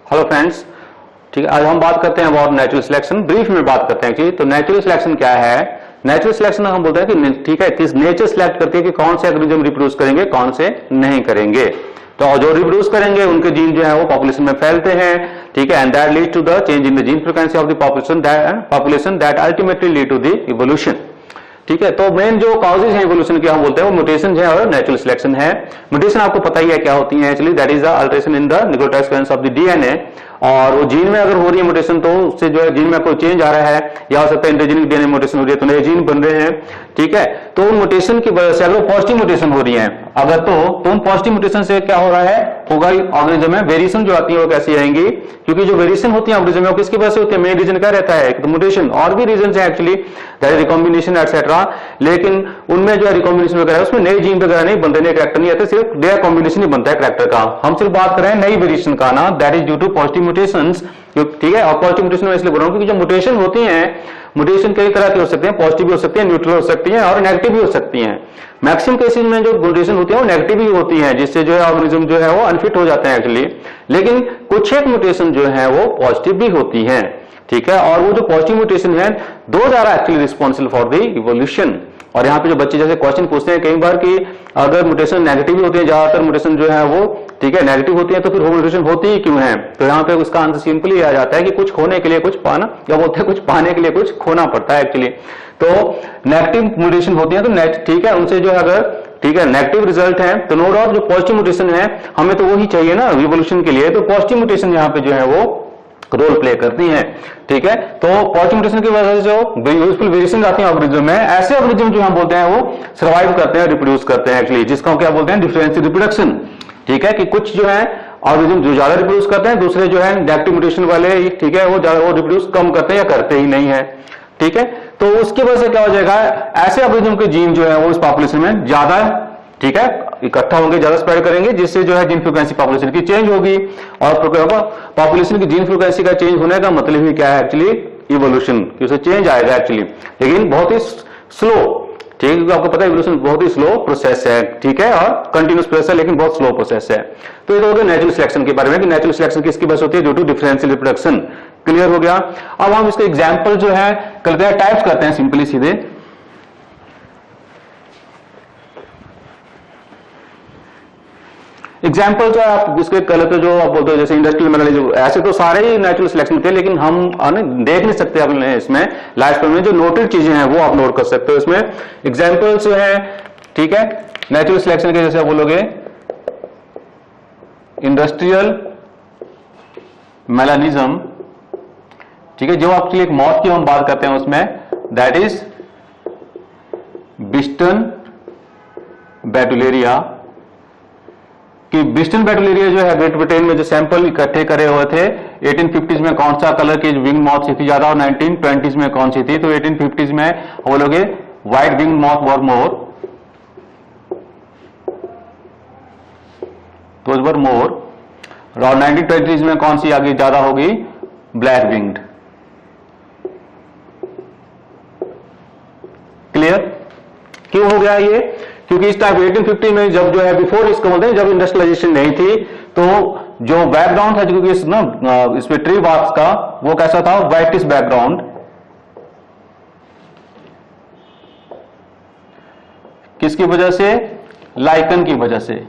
Hello friends, ठीक है। आज हम बात करते हैं अबाउट नेचुरल सिलेक्शन। ब्रीफ में बात करते हैं कि तो नेचुरल सिलेक्शन क्या है। नेचुरल सिलेक्शन हम बोलते हैं कि ठीक है, किस नेचर सिलेक्ट करती है कि कौन से ऑर्गेनिज्म रिप्रोड्यूस करेंगे, कौन से नहीं करेंगे। तो जो रिप्रोड्यूस करेंगे उनके जीन जो है वो पॉपुलेशन में फैलते हैं, ठीक है। And that lead to the change in the gene frequency of the population that ultimately lead to the evolution, ठीक है। तो मेन जो कॉजेज हैं इवोल्यूशन के हम बोलते हैं वो म्यूटेशन है और नेचुरल सिलेक्शन है। म्यूटेशन आपको पता ही है क्या होती है actually, that is the alteration in the nucleotide sequence of the DNA. और वो जीन में अगर हो रही है म्यूटेशन तो उससे जो है जीन में कोई चेंज आ रहा है, या हो सकता है इंटरजेनिक डीएनए म्यूटेशन हो रही है तो नए जीन बन रहे हैं, ठीक है। तो उन म्यूटेशन की वजह से अगर पॉजिटिव म्यूटेशन हो रही है अगर तो उन पॉजिटिव म्यूटेशन से क्या हो रहा है होगा, ऑर्गेनिज्म में वेरिएशन जो आती है वो कैसी आएंगी, क्योंकि जो वेरिएशन होती है ऑर्गेनिज्म में वो किसकी वजह से होती है, मेन रीजन क्या रहता है तो म्यूटेशन। और भी रीजन है actually, that is recombination etcetera, लेकिन उनमें जो है रिकॉम्बिनेशन वगैरह उसमें नए जीन वगैरह नहीं बनते, नए कैरेक्टर नहीं आते, सिर्फ नया कॉम्बिनेशन ही बनता है कैरेक्टर का। हम सिर्फ बात कर रहे हैं नई वेरिएशन का ना, that is due to positive mutations, ठीक है। और पॉजिटिव म्यूटेशन में इसलिए बोल रहा हूं क्योंकि जो म्यूटेशन होती हैं, म्यूटेशन कई तरह के हो सकते हैं, पॉजिटिव भी हो सकती है, न्यूट्रल हो सकती है और नेगेटिव भी हो सकती हैं। मैक्सिमम केसेस में जो म्यूटेशन होती है वो नेगेटिव ही होती है, जिससे जो है ऑर्गेनिज्म जो है वो अनफिट हो जाते हैं एक्चुअली। लेकिन कुछ एक म्यूटेशन जो है वो पॉजिटिव भी होती है, ठीक है। और वो जो पॉजिटिव म्यूटेशन है those are actually responsible for the evolution. और यहाँ पे जो बच्चे जैसे क्वेश्चन पूछते हैं कई बार कि अगर म्यूटेशन नेगेटिव होती है, ज्यादातर म्यूटेशन जो है वो ठीक है नेगेटिव होती है, तो फिर वो म्यूटेशन होती ही क्यों है। तो यहाँ पे उसका आंसर सिंपल ही आ जाता है कि कुछ खोने के लिए कुछ पाना, या बोलते हैं कुछ पाने के लिए कुछ खोना पड़ता है एक्चुअली। तो नेगेटिव म्यूटेशन होती है तो ठीक है, उनसे जो है अगर ठीक है नेगेटिव रिजल्ट है तो नो डाउट जो पॉजिटिव म्यूटेशन है हमें तो वही चाहिए ना रिवोल्यूशन के लिए, तो पॉजिटिव म्यूटेशन यहाँ पे जो है वो रोल प्ले करती हैं, ठीक है। तो पॉजिटिव म्यूटेशन की वजह से जो यूजफुल वेरिएशन आती है ऑर्गेनिज्म में, ऐसे ऑर्गेनिज्म जो हम बोलते हैं वो सर्वाइव करते हैं, रिप्रोड्यूस करते हैं एक्चुअली, जिसको हम क्या बोलते हैं डिफरेंशियल रिप्रोडक्शन, ठीक है। कि कुछ जो है ऑर्गेनिज्म जो ज्यादा रिप्रोड्यूस करते हैं, दूसरे जो है नेगेटिव म्यूटेशन वाले ठीक है वो ज्यादा वो रिप्रोड्यूस कम करते हैं या करते ही नहीं है, ठीक है। तो उसकी वजह से क्या हो जाएगा, ऐसे ऑर्गेनिज्म के जीन जो है वो इस पॉपुलेशन में ज्यादा ठीक है इकट्ठा होंगे, ज्यादा स्प्रेड करेंगे, जिससे जो है जीन फ्रीक्वेंसी पॉपुलेशन की चेंज होगी। और पॉपुलेशन की जीन फ्रीक्वेंसी का चेंज होने का मतलब ही क्या है एक्चुअली इवोल्यूशन, कि उससे चेंज आएगा एक्चुअली, लेकिन बहुत ही स्लो, ठीक है। क्योंकि आपको पता है इवोल्यूशन बहुत ही स्लो प्रोसेस है, ठीक है, और कंटिन्यूस प्रोसेस है लेकिन बहुत स्लो प्रोसेस है। तो ये तो हो गया नेचुरल सिलेक्शन के बारे में कि नेचुरल सिलेक्शन किसकी वजह से होती है, due to differential reproduction. Clear हो गया। अब हम इसके एग्जाम्पल जो है करते हैं, टाइप्स करते हैं सिंपली सीधे। एग्जाम्पल जो आप इसके कलर तो जो आप बोलते हो जैसे इंडस्ट्रियल मैनेजर, ऐसे तो सारे ही नेचुरल सिलेक्शन थे, लेकिन हम देख नहीं सकते अपने इसमें लाइफ में जो नोटेड चीजें हैं वो आप नोट कर सकते हो इसमें। एग्जाम्पल्स जो है ठीक है नेचुरल सिलेक्शन के, जैसे आप बोलोगे इंडस्ट्रियल मेलानिज्म, ठीक है। जो आपके लिए एक मौत की हम बात करते हैं उसमें, दैट इज बिस्टन बैटुलेरिया। कि बिस्टन बैटुलेरिया जो है ग्रेट ब्रिटेन में जो सैंपल इकट्ठे करे हुए थे 1850s में कौन सा कलर की विंग मॉथ थी ज्यादा और 1920s में कौन सी थी, तो 1850s में वो लोग white wing moth were more, those were more. और 1920s में कौन सी आगे ज्यादा होगी, ब्लैक विंग्ड। क्लियर क्यों हो गया ये, क्योंकि इस टाइप 1850 में जब जो है बिफोर इसको बोलते हैं जब इंडस्ट्रियलाइजेशन नहीं थी, तो जो बैकग्राउंड था क्योंकि इसमें ट्री बार्क्स का वो कैसा था, व्हाइटिश बैकग्राउंड, किसकी वजह से, लाइकन की वजह से,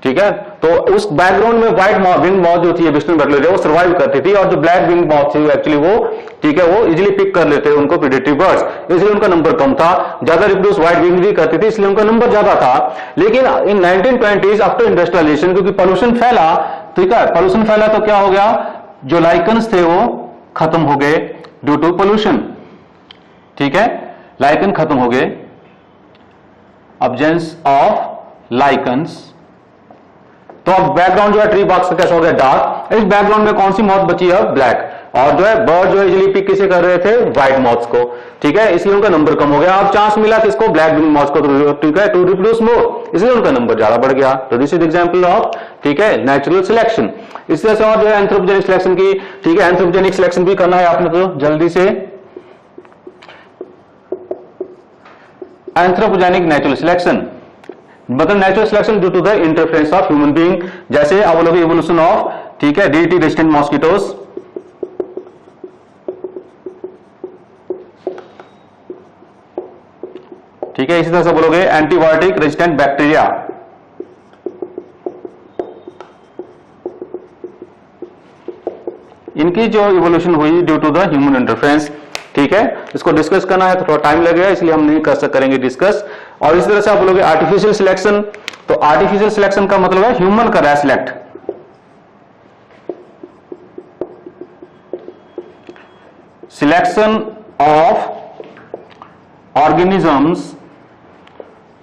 ठीक है। तो उस बैकग्राउंड में व्हाइट विंग मॉथ जो थी बिस्टन बैटुलेरिया वो सर्वाइव करती थी, और जो ब्लैक विंग मॉथ थी एक्चुअली वो ठीक है वो इजीली पिक कर लेते उनको प्रेडेटरी बर्ड्स, इसलिए उनका नंबर कम था। ज्यादा रिप्रोड्यूस व्हाइट विंग भी करती थी इसलिए उनका नंबर ज्यादा था। लेकिन इन 1920s आफ्टर इंडस्ट्रियलाइजेशन क्योंकि पॉल्यूशन फैला, ठीक है, पॉल्यूशन फैला तो क्या हो गया, जो लाइकन्स थे वो खत्म हो गए ड्यू टू पॉल्यूशन, ठीक है, लाइकन खत्म हो गए, अब्सेंस ऑफ लाइकन्स। तो अब बैकग्राउंड जो है ट्री बॉक्स का कैसा हो गया, डार्क। इस बैकग्राउंड में कौन सी मॉथ बची है, ब्लैक। और जो है बर्ड जो है इजीली पिक किसे कर रहे थे, व्हाइट मॉथ्स को, ठीक है, इसलिए उनका नंबर कम हो गया। अब चांस मिला किसको, ब्लैक विंग मॉथ्स को, ठीक है, टू रिप्रोड्यूस मोर, इसलिए उनका नंबर ज्यादा बढ़ गया। तो दिस इज एग्जांपल ऑफ ठीक है नेचुरल सिलेक्शन। इस तरह से और जो है एंथ्रोपोजेनिक सिलेक्शन की, ठीक है, एंथ्रोपोजेनिक सिलेक्शन भी करना है आपने तो जल्दी से। एंथ्रोपोजेनिक नेचुरल सिलेक्शन मतलब natural selection due to the interference of human being, जैसे आप बोलोगे इवोल्यूशन ऑफ ठीक है, डीडीटी रेजिस्टेंट मॉस्किटोज, ठीक है, इसी तरह से बोलोगे एंटीबायोटिक रेजिस्टेंट बैक्टीरिया, इनकी जो इवोल्यूशन हुई due to the human interference. ठीक है, इसको डिस्कस करना है तो थोड़ा टाइम लगेगा, इसलिए हम नहीं करेंगे डिस्कस। और इस तरह से आप बोलोगे आर्टिफिशियल सिलेक्शन, तो आर्टिफिशियल सिलेक्शन का मतलब है ह्यूमन कर रहा है select, selection of organisms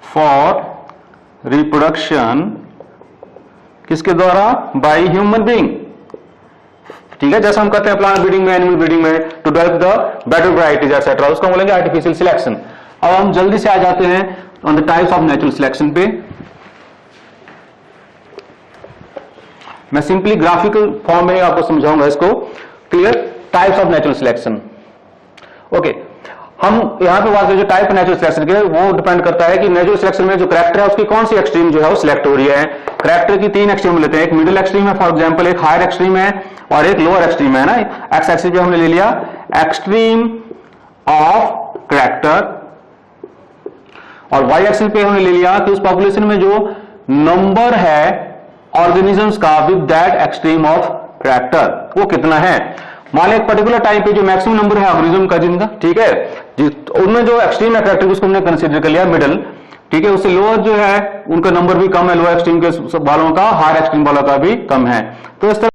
for reproduction, किसके द्वारा? By human being. ठीक है, जैसा हम करते हैं प्लांट ब्रीडिंग में, एनिमल ब्रीडिंग में, to develop the better varieties etcetera, उसको बोलेंगे आर्टिफिशियल सिलेक्शन। अब हम जल्दी से आ जाते हैं on the types of natural selection पे। मैं सिंपली ग्राफिकल फॉर्म में आपको समझाऊंगा इसको। Clear? Types of natural selection. Okay, हम यहां पे बात करें जो टाइप नेचुरल सिलेक्शन के, वो डिपेंड करता है कि नेचुरल सिलेक्शन में जो कैरेक्टर है उसकी कौन सी एक्सट्रीम जो है वो सिलेक्ट हो रही है। कैरेक्टर की 3 एक्सट्रीम लेते हैं, एक मिडिल एक्सट्रीम है फॉर एग्जांपल, एक हायर एक्सट्रीम है और एक लोअर एक्सट्रीम है ना। एक्स एक्सिस पे हमने ले लिया एक्सट्रीम ऑफ कैरेक्टर और वाई एक्सिस पे हमने ले लिया कि उस पॉपुलेशन में जो नंबर है ऑर्गेनिजम्स का with that extreme of character वो कितना है। मान एक पर्टिकुलर टाइम पे जो मैक्सिमम नंबर है ऑर्गेनिज्म का जिनका, ठीक है, उनमें जो एक्सट्रीम है कैरेक्टर उसको हमने कंसीडर कर लिया मिडिल। ठीक है, उससे लोअर जो है उनका नंबर भी कम है, लोअर एक्सट्रीम के वालों का, हायर एक्सट्रीम वालों का भी कम है। तो इस तरह